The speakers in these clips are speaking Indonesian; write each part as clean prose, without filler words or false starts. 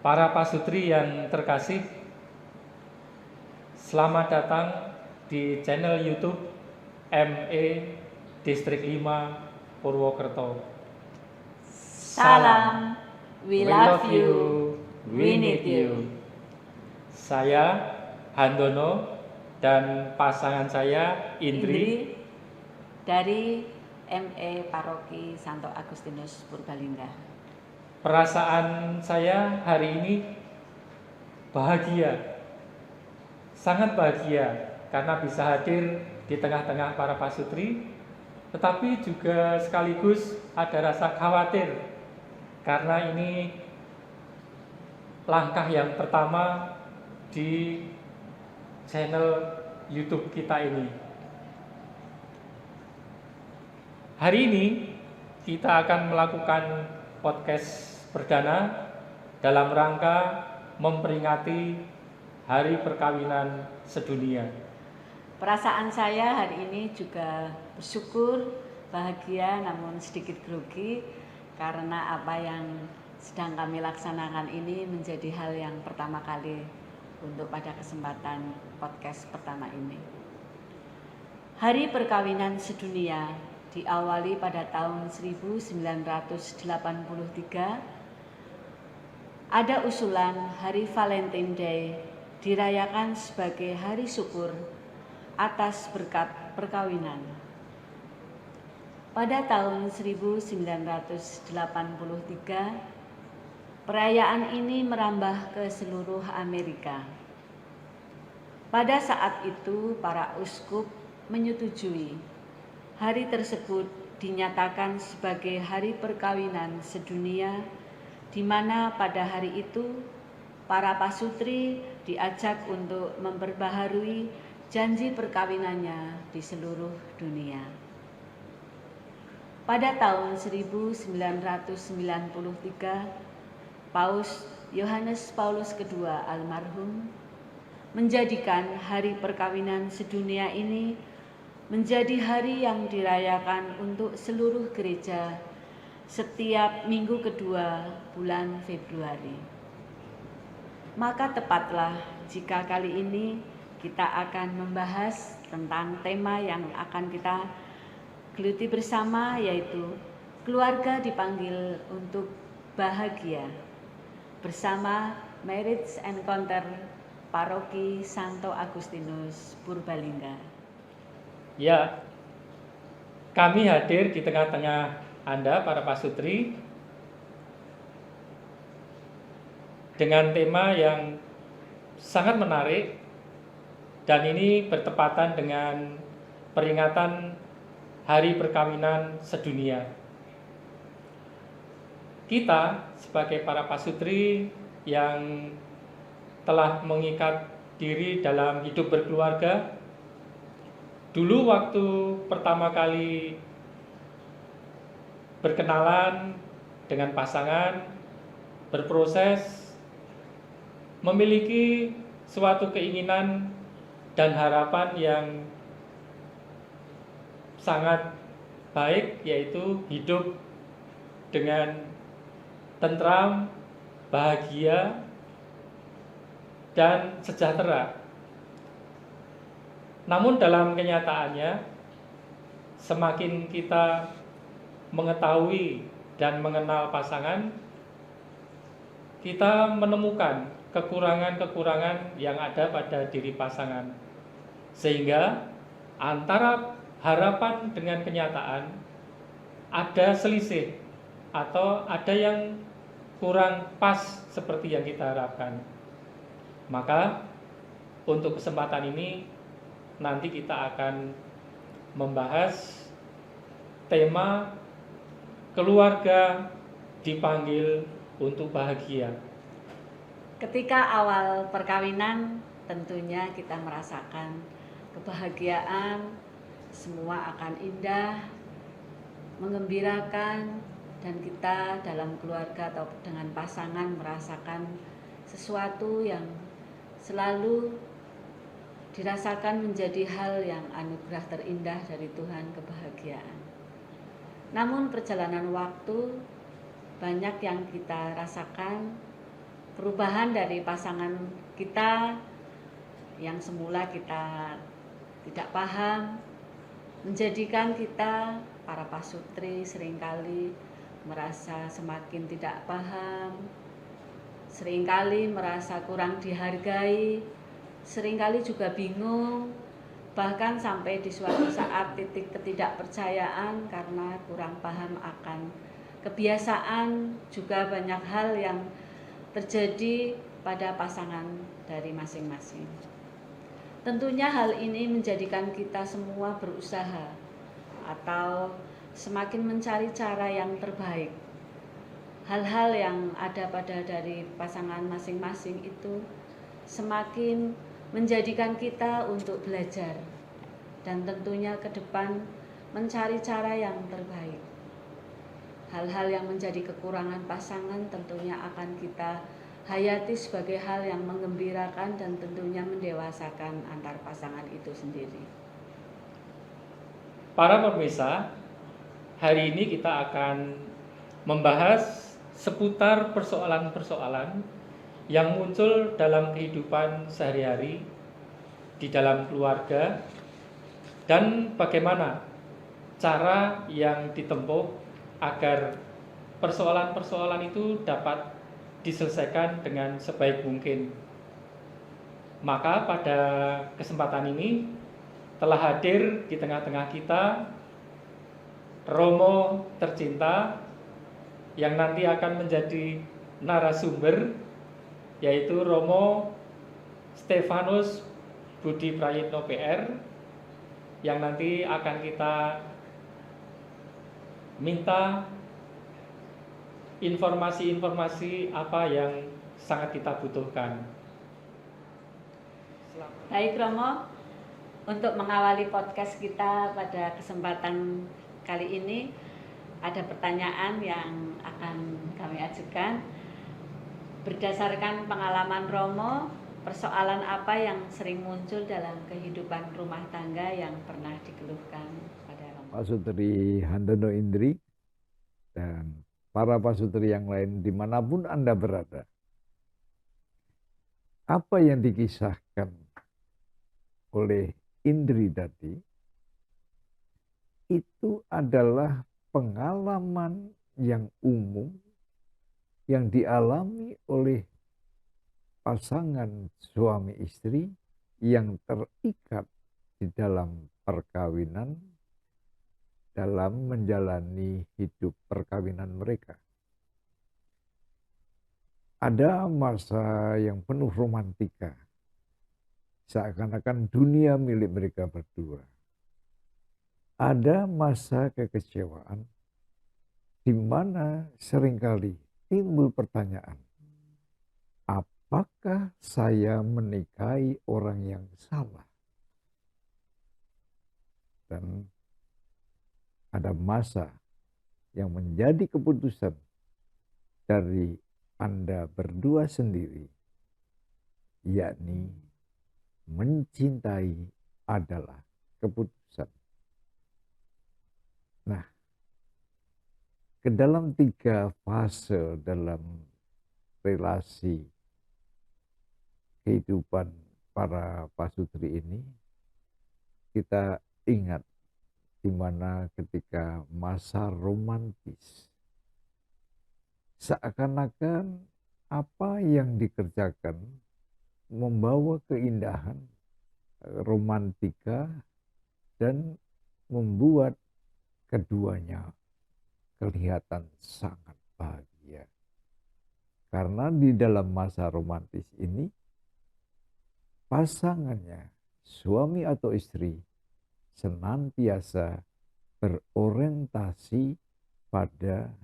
Para pasutri yang terkasih, selamat datang di channel YouTube ME Distrik 5 Purwokerto. Salam, we love you, we need you. Saya Handono dan pasangan saya Indri dari ME Paroki Santo Agustinus Purbalingga. Perasaan saya hari ini bahagia, sangat bahagia karena bisa hadir di tengah-tengah para pasutri, tetapi juga sekaligus ada rasa khawatir karena ini langkah yang pertama di channel YouTube kita ini. Hari ini kita akan melakukan podcast perdana dalam rangka memperingati Hari Perkawinan Sedunia. Perasaan saya hari ini juga bersyukur, bahagia namun sedikit grogi karena apa yang sedang kami laksanakan ini menjadi hal yang pertama kali untuk pada kesempatan podcast pertama ini. Hari Perkawinan Sedunia diawali pada tahun 1983. Ada usulan Hari Valentine Day dirayakan sebagai hari syukur atas berkat perkawinan. Pada tahun 1983, perayaan ini merambah ke seluruh Amerika. Pada saat itu, para uskup menyetujui hari tersebut dinyatakan sebagai Hari Perkawinan Sedunia, di mana pada hari itu para pasutri diajak untuk memperbaharui janji perkawinannya di seluruh dunia. Pada tahun 1993, Paus Yohanes Paulus II almarhum menjadikan Hari Perkawinan Sedunia ini menjadi hari yang dirayakan untuk seluruh gereja setiap minggu kedua bulan Februari. Maka tepatlah jika kali ini kita akan membahas tentang tema yang akan kita geluti bersama, yaitu keluarga dipanggil untuk bahagia, bersama Marriage Encounter Paroki Santo Agustinus Purbalingga. Ya, kami hadir di tengah-tengah Anda para pasutri dengan tema yang sangat menarik, dan ini bertepatan dengan peringatan Hari Perkawinan Sedunia. Kita sebagai para pasutri yang telah mengikat diri dalam hidup berkeluarga, dulu waktu pertama kali berkenalan dengan pasangan, berproses, memiliki suatu keinginan dan harapan yang sangat baik, yaitu hidup dengan tentram, bahagia, dan sejahtera. Namun dalam kenyataannya, semakin kita mengetahui dan mengenal pasangan, kita menemukan kekurangan-kekurangan yang ada pada diri pasangan, sehingga antara harapan dengan kenyataan ada selisih atau ada yang kurang pas seperti yang kita harapkan. Maka untuk kesempatan ini nanti kita akan membahas tema keluarga dipanggil untuk bahagia. Ketika awal perkawinan, tentunya kita merasakan kebahagiaan, semua akan indah, mengembirakan, dan kita dalam keluarga atau dengan pasangan merasakan sesuatu yang selalu dirasakan menjadi hal yang anugerah terindah dari Tuhan, kebahagiaan. Namun perjalanan waktu banyak yang kita rasakan perubahan dari pasangan kita yang semula kita tidak paham, menjadikan kita para pasutri seringkali merasa semakin tidak paham, seringkali merasa kurang dihargai, seringkali juga bingung, bahkan sampai di suatu saat titik ketidakpercayaan karena kurang paham akan kebiasaan, juga banyak hal yang terjadi pada pasangan dari masing-masing. Tentunya hal ini menjadikan kita semua berusaha atau semakin mencari cara yang terbaik. Hal-hal yang ada pada dari pasangan masing-masing itu semakin menjadikan kita untuk belajar dan tentunya ke depan mencari cara yang terbaik. Hal-hal yang menjadi kekurangan pasangan tentunya akan kita hayati sebagai hal yang menggembirakan dan tentunya mendewasakan antar pasangan itu sendiri. Para pemirsa, hari ini kita akan membahas seputar persoalan-persoalan yang muncul dalam kehidupan sehari-hari di dalam keluarga dan bagaimana cara yang ditempuh agar persoalan-persoalan itu dapat diselesaikan dengan sebaik mungkin. Maka pada kesempatan ini telah hadir di tengah-tengah kita Romo tercinta yang nanti akan menjadi narasumber, yaitu Romo Stefanus Budi Prayitno PR, yang nanti akan kita minta informasi-informasi apa yang sangat kita butuhkan. Baik Romo, untuk mengawali podcast kita pada kesempatan kali ini ada pertanyaan yang akan kami ajukan. Berdasarkan pengalaman Romo, persoalan apa yang sering muncul dalam kehidupan rumah tangga yang pernah dikeluhkan pada Romo? Pasutri Handono Indri dan para pasutri yang lain dimanapun Anda berada. Apa yang dikisahkan oleh Indri tadi itu adalah pengalaman yang umum yang dialami oleh pasangan suami istri yang terikat di dalam perkawinan, dalam menjalani hidup perkawinan mereka. Ada masa yang penuh romantika, seakan-akan dunia milik mereka berdua. Ada masa kekecewaan, di mana seringkali timbul pertanyaan, apakah saya menikahi orang yang salah? Dan ada masa yang menjadi keputusan dari Anda berdua sendiri, yakni mencintai adalah keputusan. Nah, ke dalam 3 fase dalam relasi kehidupan para pasutri ini, kita ingat di mana ketika masa romantis, seakan-akan apa yang dikerjakan membawa keindahan, romantika, dan membuat keduanya kelihatan sangat bahagia. Karena di dalam masa romantis ini, pasangannya, suami atau istri, senantiasa berorientasi pada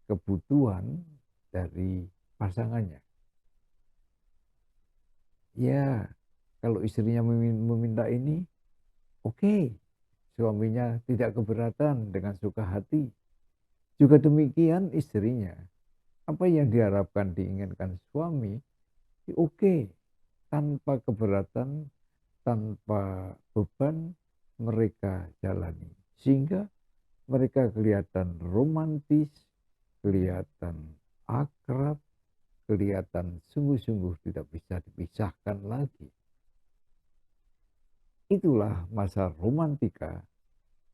kebutuhan dari pasangannya. Ya, kalau istrinya meminta ini, oke, suaminya tidak keberatan dengan suka hati. Juga demikian istrinya, apa yang diharapkan diinginkan suami, oke, tanpa keberatan, tanpa beban, mereka jalani. Sehingga mereka kelihatan romantis, kelihatan akrab, kelihatan sungguh-sungguh tidak bisa dipisahkan lagi. Itulah masa romantika,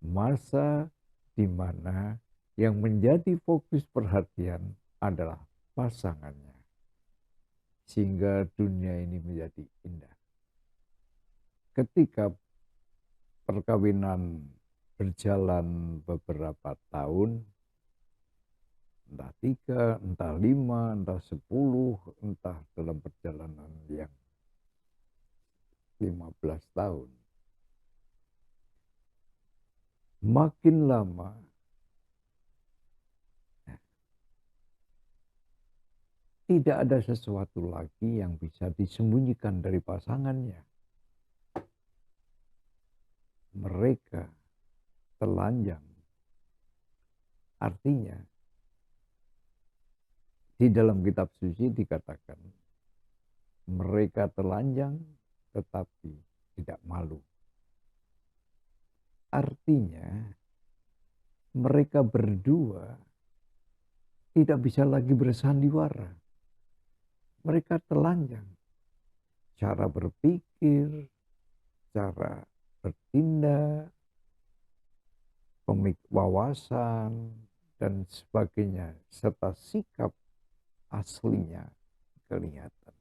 masa di mana yang menjadi fokus perhatian adalah pasangannya. Sehingga dunia ini menjadi indah. Ketika perkawinan berjalan beberapa tahun, entah 3, entah 5, entah 10, entah dalam perjalanan yang 15 tahun. Makin lama, tidak ada sesuatu lagi yang bisa disembunyikan dari pasangannya. Mereka telanjang. Artinya, di dalam kitab suci dikatakan, mereka telanjang tetapi tidak malu. Artinya, mereka berdua tidak bisa lagi bersandiwara. Mereka telanjang. Cara berpikir, cara bertindak, wawasan, dan sebagainya, serta sikap aslinya kelihatan.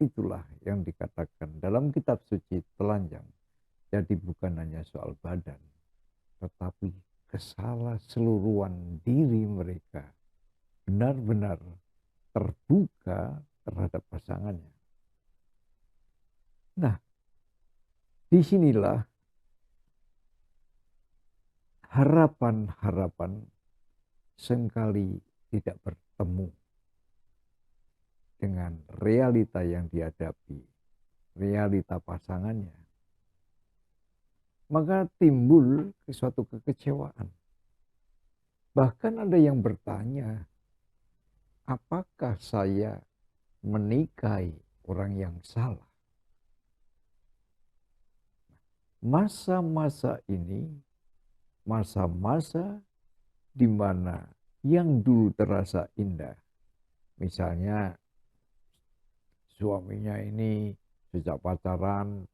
Itulah yang dikatakan dalam kitab suci telanjang. Jadi bukan hanya soal badan, tetapi keseluruhan diri mereka benar-benar terbuka terhadap pasangannya. Nah, disinilah harapan-harapan seringkali tidak bertemu dengan realita yang dihadapi, realita pasangannya. Maka timbul suatu kekecewaan. Bahkan ada yang bertanya, apakah saya menikahi orang yang salah? Masa-masa ini, masa-masa di mana yang dulu terasa indah. Misalnya suaminya ini sejak pacaran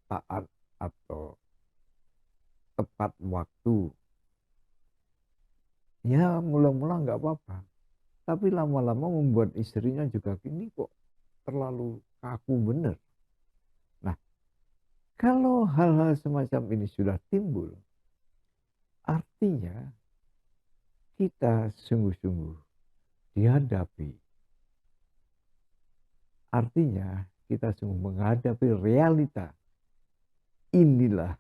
taat atau tepat waktu. Ya mula-mula nggak apa-apa. Tapi lama-lama membuat istrinya juga gini kok terlalu kaku bener. Nah, kalau hal-hal semacam ini sudah timbul, artinya kita sungguh-sungguh dihadapi. Artinya kita sungguh menghadapi realita. Inilah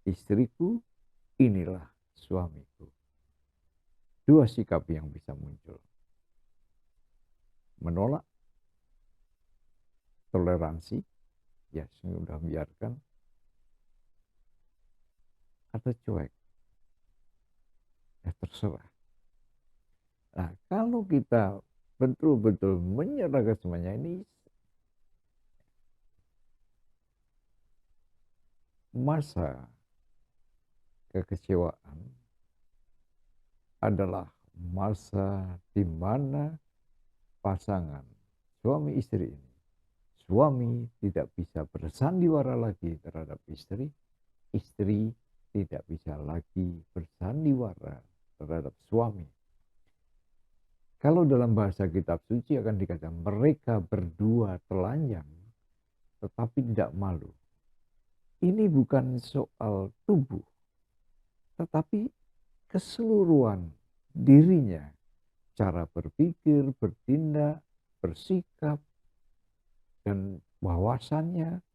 istriku, inilah suamiku. Dua sikap yang bisa muncul. Menolak, toleransi, ya sudah biarkan. Atau cuek, ya terserah. Nah, kalau kita betul-betul menyerahkan semuanya ini, masa kekecewaan adalah masa di mana pasangan suami istri ini, suami tidak bisa bersandiwara lagi terhadap istri, istri tidak bisa lagi bersandiwara terhadap suami. Kalau dalam bahasa kitab suci akan dikatakan mereka berdua telanjang tetapi tidak malu. Ini bukan soal tubuh, tetapi keseluruhan dirinya, cara berpikir, bertindak, bersikap, dan wawasannya,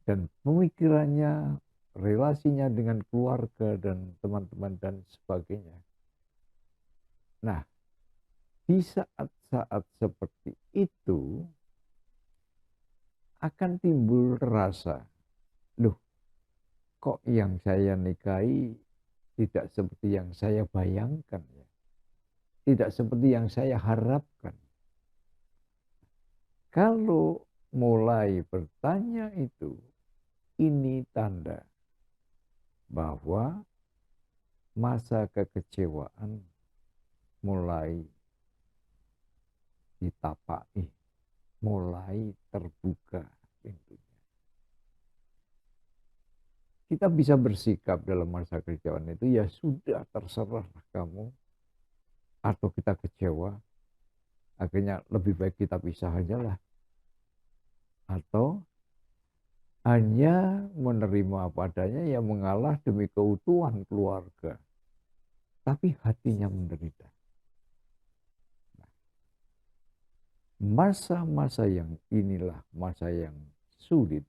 dan pemikirannya, relasinya dengan keluarga dan teman-teman dan sebagainya. Nah, di saat-saat seperti itu akan timbul rasa, loh, kok yang saya nikahi tidak seperti yang saya bayangkan ya. Tidak seperti yang saya harapkan. Kalau mulai bertanya itu, ini tanda bahwa masa kekecewaan mulai ditapaki, mulai terbuka pintunya. Kita bisa bersikap dalam masa kekecewaan itu, ya sudah terserah kamu, atau kita kecewa, akhirnya lebih baik kita pisah aja lah. Atau hanya menerima apa adanya, ya mengalah demi keutuhan keluarga. Tapi hatinya menderita. Masa-masa yang inilah masa yang sulit.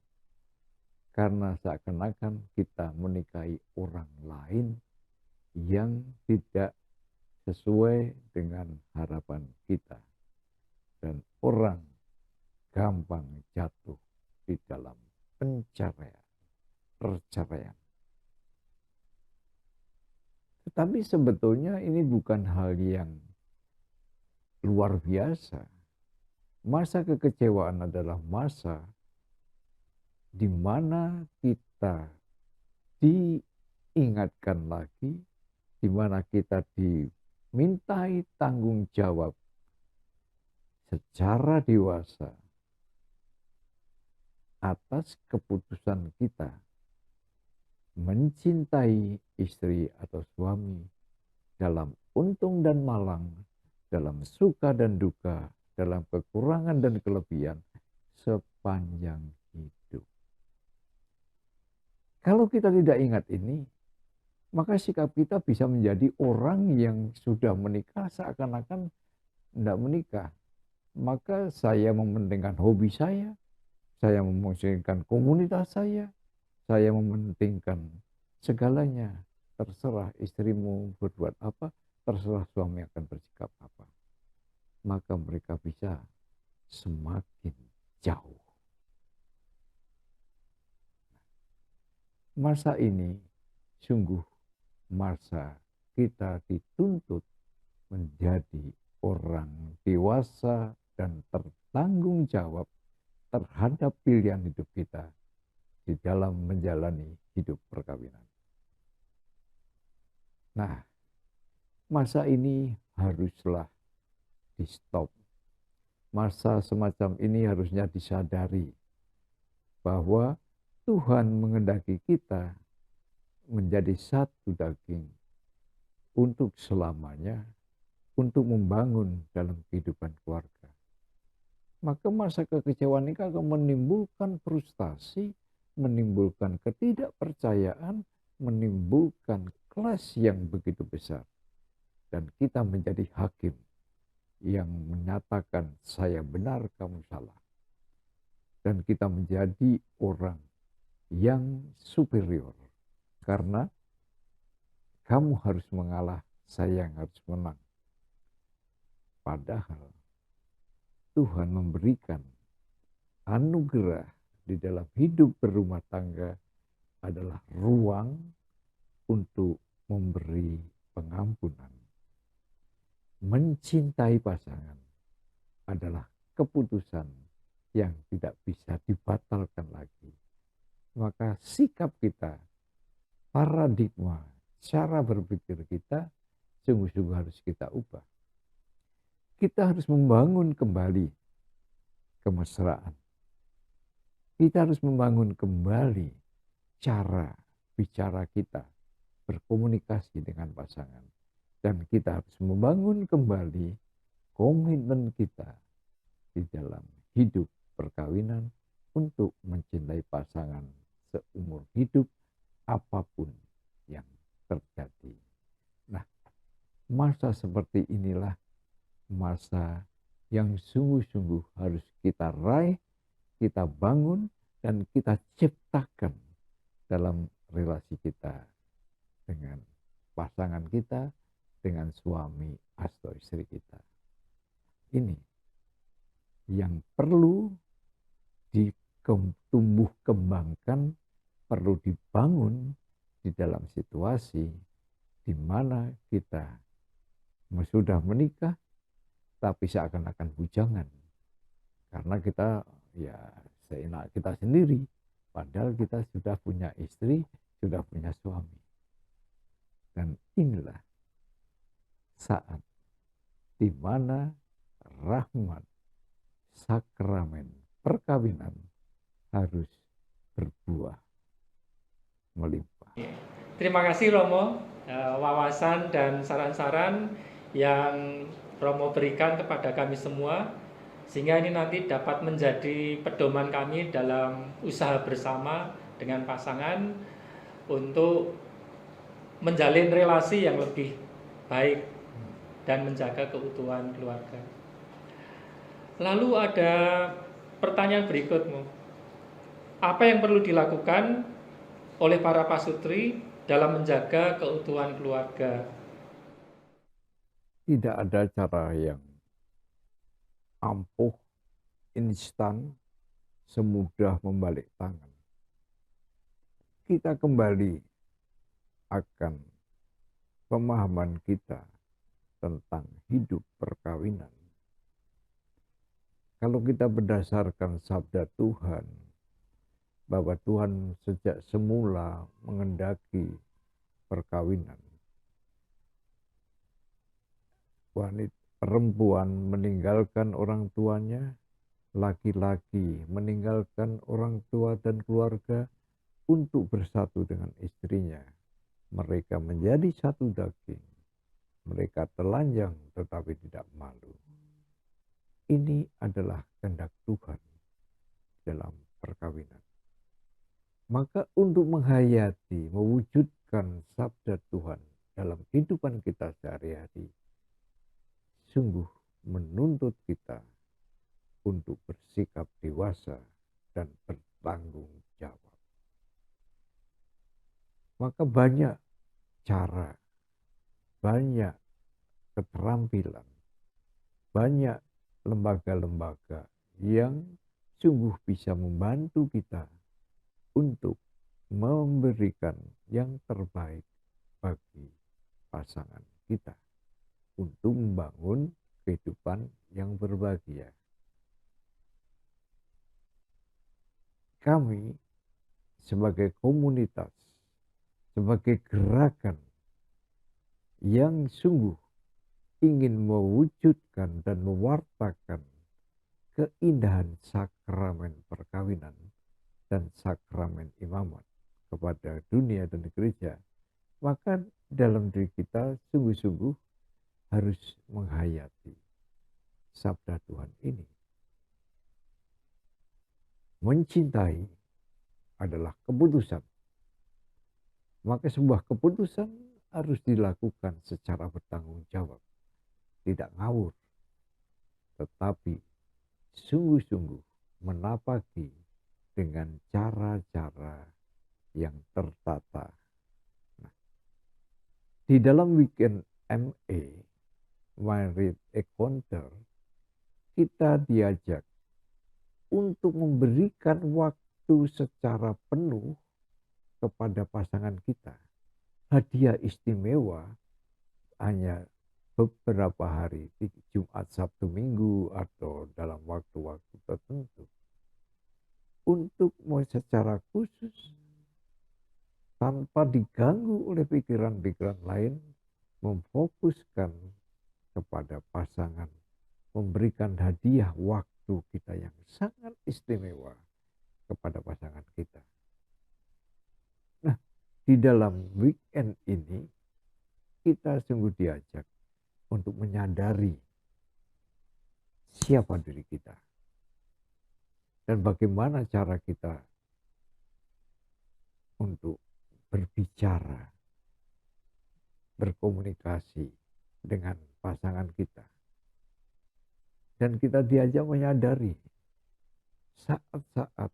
Karena seakan-akan kita menikahi orang lain yang tidak sesuai dengan harapan kita. Dan orang gampang jatuh di dalam perceraian. Tetapi sebetulnya ini bukan hal yang luar biasa. Masa kekecewaan adalah masa di mana kita diingatkan lagi, di mana kita dimintai tanggung jawab secara dewasa atas keputusan kita mencintai istri atau suami dalam untung dan malang, dalam suka dan duka, dalam kekurangan dan kelebihan sepanjang hidup. Kalau kita tidak ingat ini, maka sikap kita bisa menjadi orang yang sudah menikah seakan-akan tidak menikah. Maka saya mementingkan hobi saya mementingkan komunitas saya mementingkan segalanya. Terserah istrimu berbuat apa, terserah suami akan bersikap apa. Maka mereka bisa semakin jauh. Masa ini sungguh masa kita dituntut menjadi orang dewasa dan bertanggung jawab terhadap pilihan hidup kita di dalam menjalani hidup perkawinan. Nah, masa ini haruslah di stop. Masa semacam ini harusnya disadari bahwa Tuhan menghendaki kita menjadi satu daging untuk selamanya, untuk membangun dalam kehidupan keluarga. Maka masa kekecewaan ini akan menimbulkan frustasi, menimbulkan ketidakpercayaan, menimbulkan clash yang begitu besar. Dan kita menjadi hakim yang menyatakan saya benar, kamu salah. Dan kita menjadi orang yang superior. Karena kamu harus mengalah, saya yang harus menang. Padahal Tuhan memberikan anugerah di dalam hidup berumah tangga adalah ruang untuk memberi pengampunan. Mencintai pasangan adalah keputusan yang tidak bisa dibatalkan lagi. Maka sikap kita, paradigma, cara berpikir kita sungguh-sungguh harus kita ubah. Kita harus membangun kembali kemesraan. Kita harus membangun kembali cara bicara kita, berkomunikasi dengan pasangan. Dan kita harus membangun kembali komitmen kita di dalam hidup perkawinan untuk mencintai pasangan seumur hidup apapun yang terjadi. Nah, masa seperti inilah masa yang sungguh-sungguh harus kita raih, kita bangun, dan kita ciptakan dalam relasi kita dengan pasangan kita, dengan suami atau istri kita. Ini yang perlu ditumbuh kembangkan, perlu dibangun di dalam situasi di mana kita sudah menikah, tapi seakan-akan bujangan. Karena kita ya seenak kita sendiri, padahal kita sudah punya istri, sudah punya suami. Dan inilah saat di mana rahmat sakramen perkawinan harus berbuah melimpah. Terima kasih Romo, wawasan dan saran-saran yang Romo berikan kepada kami semua, sehingga ini nanti dapat menjadi pedoman kami dalam usaha bersama dengan pasangan untuk menjalin relasi yang lebih baik dan menjaga keutuhan keluarga. Lalu ada pertanyaan berikutmu. Apa yang perlu dilakukan oleh para pasutri dalam menjaga keutuhan keluarga? Tidak ada cara yang ampuh, instan, semudah membalik tangan. Kita kembali akan pemahaman kita tentang hidup perkawinan. Kalau kita berdasarkan sabda Tuhan, bahwa Tuhan sejak semula mengendaki perkawinan. Perempuan meninggalkan orang tuanya, laki-laki meninggalkan orang tua dan keluarga untuk bersatu dengan istrinya. Mereka menjadi satu daging. Mereka telanjang tetapi tidak malu. Ini adalah kehendak Tuhan dalam perkawinan. Maka untuk menghayati, mewujudkan sabda Tuhan dalam kehidupan kita sehari-hari, sungguh menuntut kita untuk bersikap dewasa dan bertanggung jawab. Maka banyak cara, banyak keterampilan, banyak lembaga-lembaga yang sungguh bisa membantu kita untuk memberikan yang terbaik bagi pasangan kita untuk membangun kehidupan yang berbahagia. Kami sebagai komunitas, sebagai gerakan yang sungguh ingin mewujudkan dan mewartakan keindahan sakramen perkawinan dan sakramen imamat kepada dunia dan gereja, maka dalam diri kita sungguh-sungguh harus menghayati sabda Tuhan ini. Mencintai adalah keputusan. Maka sebuah keputusan harus dilakukan secara bertanggung jawab. Tidak ngawur, tetapi sungguh-sungguh menapaki dengan cara-cara yang tertata. Nah, di dalam weekend MA, Married Encounter, kita diajak untuk memberikan waktu secara penuh kepada pasangan kita. Hadiah istimewa hanya beberapa hari, Jumat, Sabtu, Minggu, atau dalam waktu-waktu tertentu. Untuk secara khusus, tanpa diganggu oleh pikiran-pikiran lain, memfokuskan kepada pasangan, memberikan hadiah waktu kita yang sangat istimewa kepada pasangan kita. Nah, di dalam weekend ini, kita sungguh diajak untuk menyadari siapa diri kita dan bagaimana cara kita untuk berbicara, berkomunikasi dengan pasangan kita. Dan kita diajak menyadari saat-saat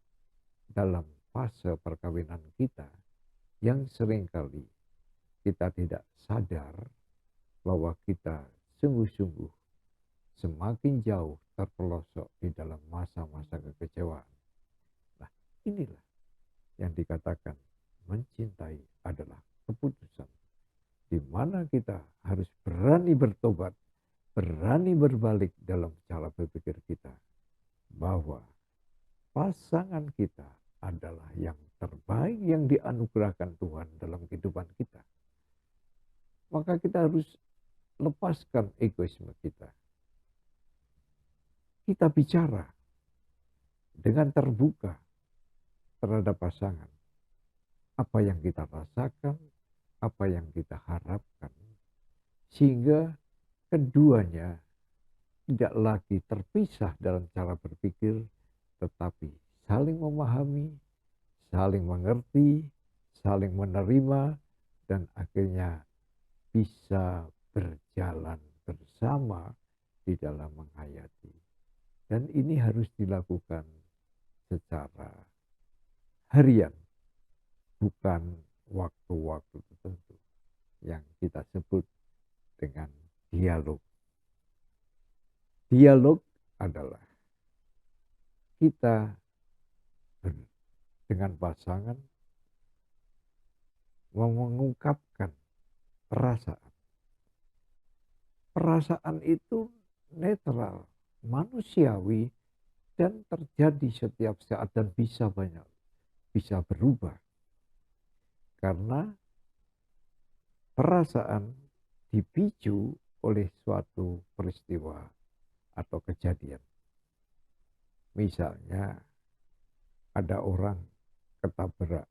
dalam fase perkawinan kita yang seringkali kita tidak sadar bahwa kita sungguh-sungguh semakin jauh terpelosok di dalam masa-masa kekecewaan. Nah, inilah yang dikatakan mencintai adalah keputusan, di mana kita harus berani bertobat, berani berbalik dalam cara berpikir kita, bahwa pasangan kita adalah yang terbaik yang dianugerahkan Tuhan dalam kehidupan kita. Maka kita harus lepaskan egoisme kita. Kita bicara dengan terbuka terhadap pasangan. Apa yang kita rasakan, apa yang kita harapkan. Sehingga keduanya tidak lagi terpisah dalam cara berpikir, tetapi saling memahami, saling mengerti, saling menerima, dan akhirnya bisa berjalan bersama di dalam menghayati. Dan ini harus dilakukan secara harian, bukan waktu-waktu tertentu yang kita sebut dengan dialog. Dialog adalah kita dengan pasangan mengungkapkan perasaan. Perasaan itu netral, manusiawi, dan terjadi setiap saat dan bisa berubah. Karena perasaan dipicu oleh suatu peristiwa atau kejadian. Misalnya ada orang ketabrak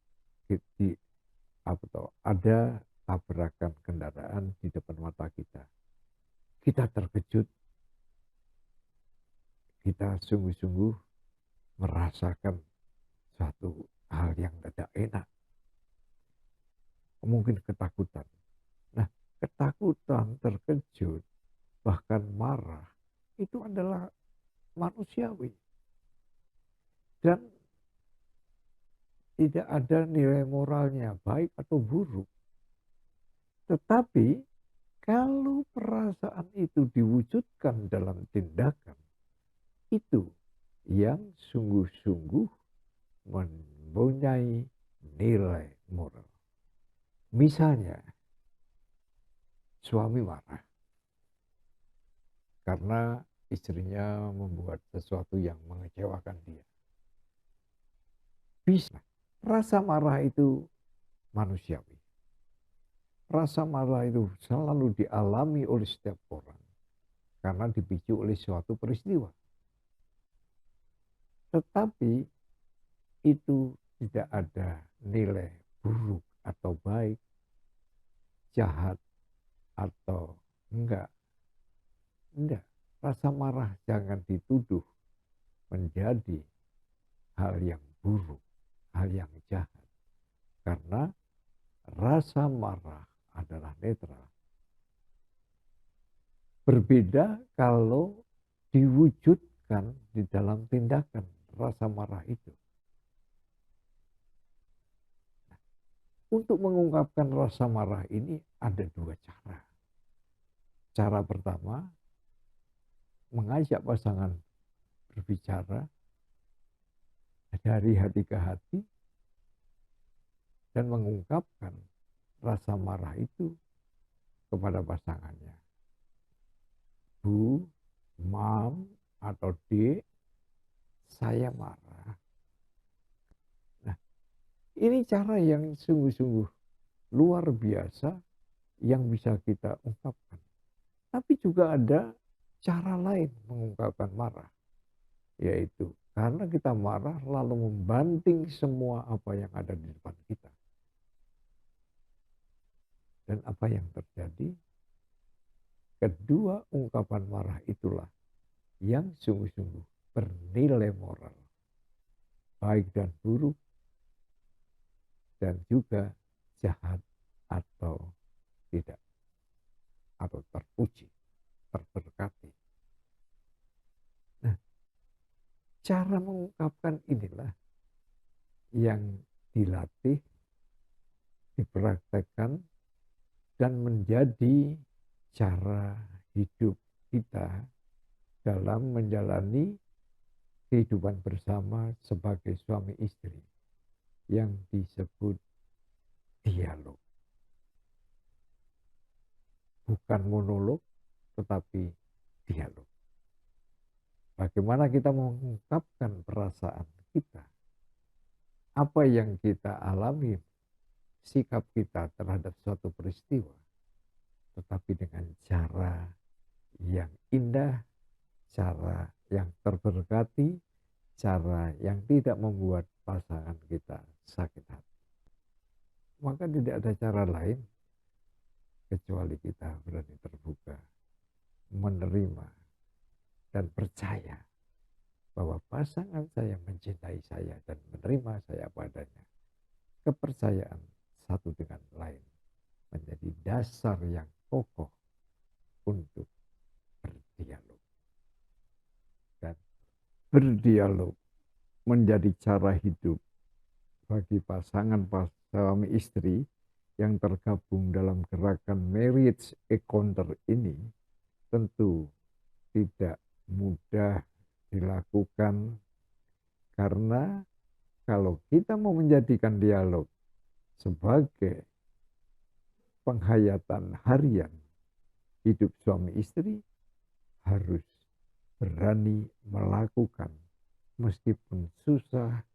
atau ada tabrakan kendaraan di depan mata kita. Kita terkejut. Kita sungguh-sungguh merasakan suatu hal yang tidak enak. Mungkin ketakutan. Nah, ketakutan, terkejut, bahkan marah, itu adalah manusiawi. Dan tidak ada nilai moralnya, baik atau buruk. Tetapi, kalau perasaan itu diwujudkan dalam tindakan, itu yang sungguh-sungguh mempunyai nilai moral. Misalnya, suami marah karena istrinya membuat sesuatu yang mengecewakan dia. Bisa, rasa marah itu manusiawi. Rasa marah itu selalu dialami oleh setiap orang karena dipicu oleh suatu peristiwa. Tetapi itu tidak ada nilai buruk atau baik, jahat atau enggak. Enggak. Rasa marah jangan dituduh menjadi hal yang buruk, hal yang jahat. Karena rasa marah adalah netral. Berbeda kalau diwujudkan di dalam tindakan rasa marah itu. Untuk mengungkapkan rasa marah ini ada dua cara. Cara pertama, mengajak pasangan berbicara dari hati ke hati dan mengungkapkan rasa marah itu kepada pasangannya. Bu, Mam, atau Dek, saya marah. Nah, ini cara yang sungguh-sungguh luar biasa yang bisa kita ungkapkan. Tapi juga ada cara lain mengungkapkan marah. Yaitu karena kita marah lalu membanting semua apa yang ada di depan kita. Dan apa yang terjadi? Kedua ungkapan marah itulah yang sungguh-sungguh bernilai moral. Baik dan buruk, dan juga jahat atau tidak. Atau terpuji, terberkati. Nah, cara mengungkapkan inilah yang dilatih, dipraktekkan, dan menjadi cara hidup kita dalam menjalani kehidupan bersama sebagai suami istri yang disebut dialog. Bukan monolog, tetapi dialog. Bagaimana kita mengungkapkan perasaan kita, apa yang kita alami, sikap kita terhadap suatu peristiwa, tetapi dengan cara yang indah, cara yang terberkati, cara yang tidak membuat pasangan kita sakit hati. Maka tidak ada cara lain kecuali kita berani terbuka, menerima, dan percaya bahwa pasangan saya mencintai saya dan menerima saya padanya. Kepercayaan satu dengan lain menjadi dasar yang kokoh untuk berdialog. Dan berdialog menjadi cara hidup bagi pasangan suami istri yang tergabung dalam gerakan marriage encounter ini tentu tidak mudah dilakukan, karena kalau kita mau menjadikan dialog sebagai penghayatan harian hidup suami istri, harus berani melakukan meskipun susah,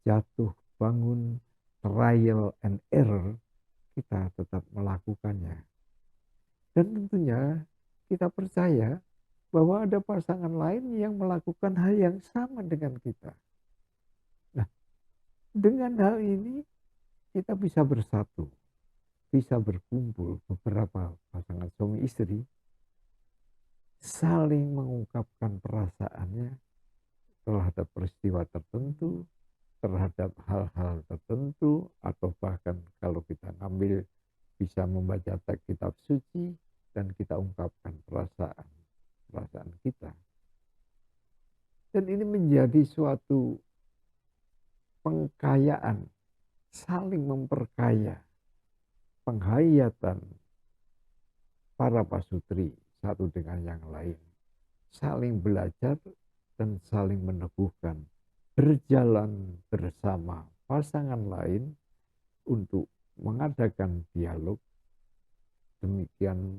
jatuh bangun, trial and error, kita tetap melakukannya. Dan tentunya kita percaya bahwa ada pasangan lain yang melakukan hal yang sama dengan kita. Nah, dengan hal ini kita bisa bersatu, bisa berkumpul beberapa pasangan suami istri, saling mengungkapkan perasaannya terhadap peristiwa tertentu, terhadap hal-hal tertentu, atau bahkan kalau kita ngambil bisa membaca teks kitab suci dan kita ungkapkan perasaan kita. Dan ini menjadi suatu pengkayaan, saling memperkaya, penghayatan para pasutri satu dengan yang lain, saling belajar dan saling meneguhkan, berjalan bersama pasangan lain untuk mengadakan dialog. Demikian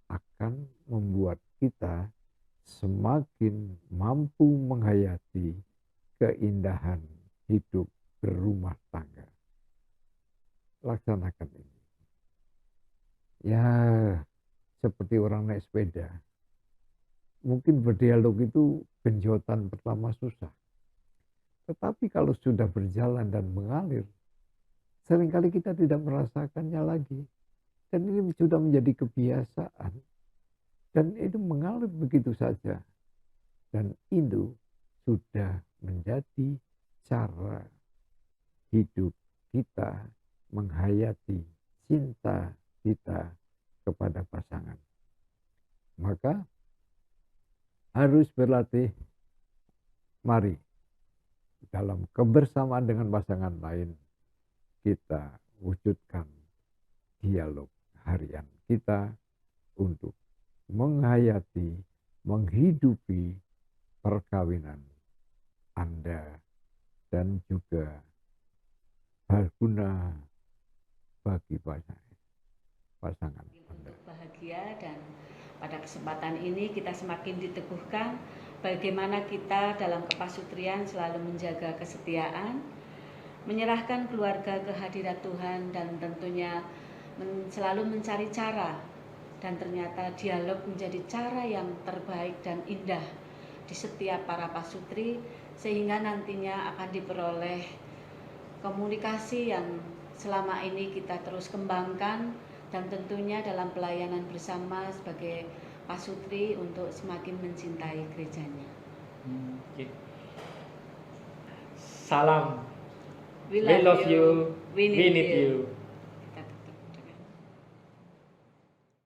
akan membuat kita semakin mampu menghayati keindahan hidup berumah tangga. Laksanakan ini. Ya, seperti orang naik sepeda. Mungkin berdialog itu genjotan pertama susah. Tetapi kalau sudah berjalan dan mengalir, seringkali kita tidak merasakannya lagi. Dan ini sudah menjadi kebiasaan. Dan itu mengalir begitu saja. Dan itu sudah menjadi cara hidup kita menghayati cinta kita kepada pasangan. Maka harus berlatih, mari dalam kebersamaan dengan pasangan lain kita wujudkan dialog harian kita untuk menghayati, menghidupi perkawinan Anda dan juga berguna bagi pasangan Anda. Untuk bahagia, dan pada kesempatan ini kita semakin diteguhkan bagaimana kita dalam kepasutrian selalu menjaga kesetiaan, menyerahkan keluarga ke hadirat Tuhan, dan tentunya selalu mencari cara. Dan ternyata dialog menjadi cara yang terbaik dan indah di setiap para pasutri, sehingga nantinya akan diperoleh komunikasi yang selama ini kita terus kembangkan, dan tentunya dalam pelayanan bersama sebagai pasutri untuk semakin mencintai gerejanya. Salam. We love you. We need you.